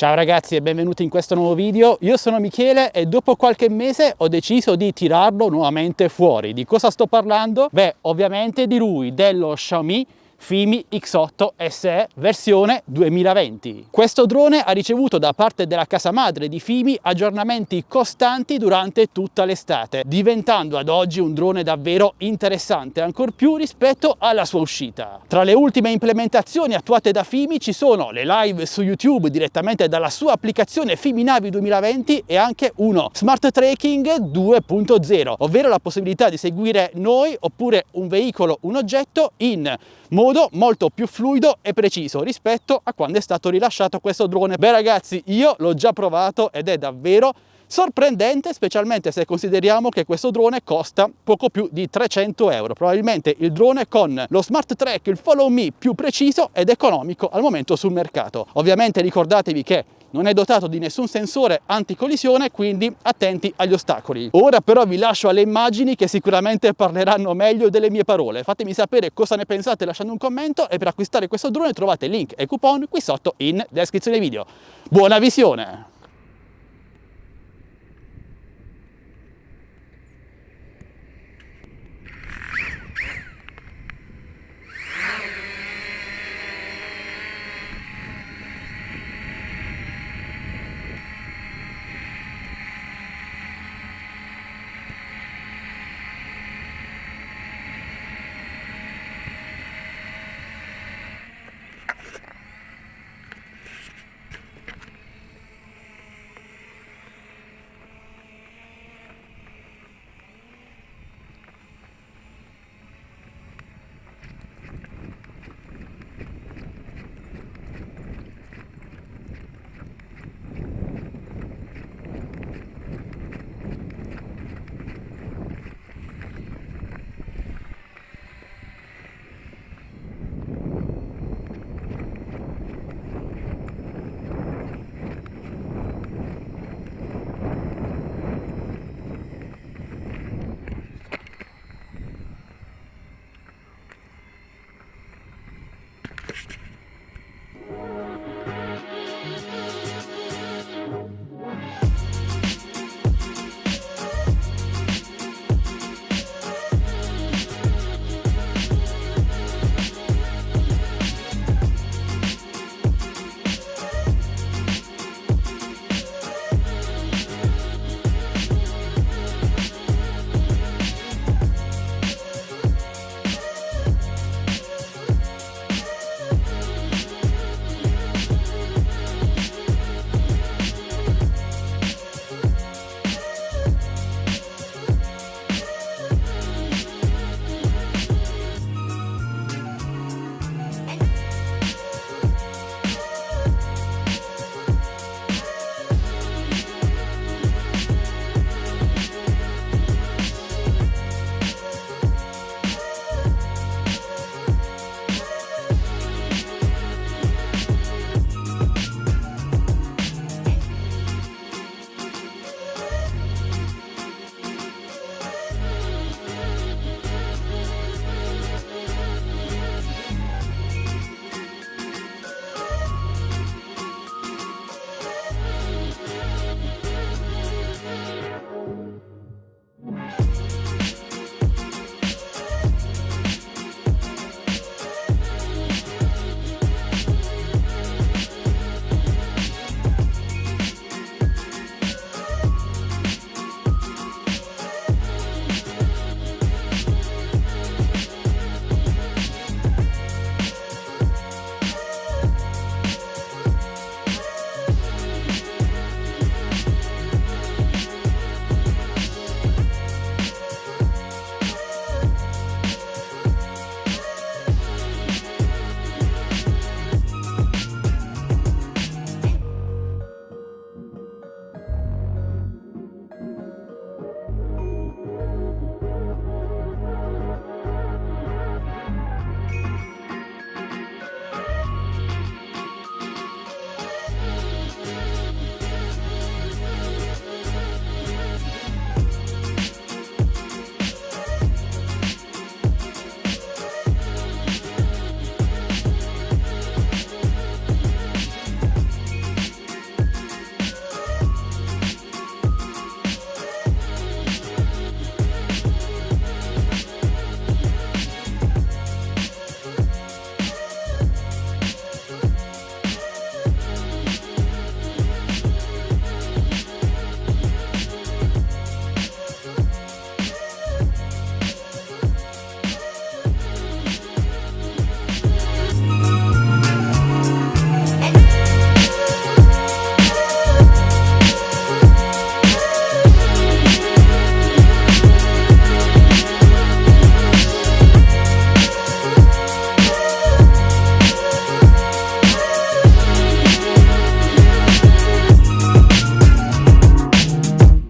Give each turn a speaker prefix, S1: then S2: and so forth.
S1: Ciao ragazzi e benvenuti in questo nuovo video. Io sono Michele e dopo qualche mese ho deciso di tirarlo nuovamente fuori. Di cosa sto parlando? Beh, ovviamente di lui, dello Xiaomi Fimi X8 SE versione 2020. Questo drone ha ricevuto da parte della casa madre di Fimi aggiornamenti costanti durante tutta l'estate, diventando ad oggi un drone davvero interessante, ancor più rispetto alla sua uscita. Tra le ultime implementazioni attuate da Fimi ci sono le live su YouTube direttamente dalla sua applicazione Fimi Navi 2020 e anche uno Smart Tracking 2.0, ovvero la possibilità di seguire noi oppure un veicolo, un oggetto in modo molto più fluido e preciso rispetto a quando è stato rilasciato questo drone. Beh ragazzi, io l'ho già provato ed è davvero sorprendente, specialmente se consideriamo che questo drone costa poco più di 300 euro. Probabilmente il drone con lo Smart Track, il Follow Me più preciso ed economico al momento sul mercato. Ovviamente ricordatevi che non è dotato di nessun sensore anticollisione, quindi attenti agli ostacoli. Ora però vi lascio alle immagini che sicuramente parleranno meglio delle mie parole. Fatemi sapere cosa ne pensate lasciando un commento e per acquistare questo drone trovate link e coupon qui sotto in descrizione video. Buona visione!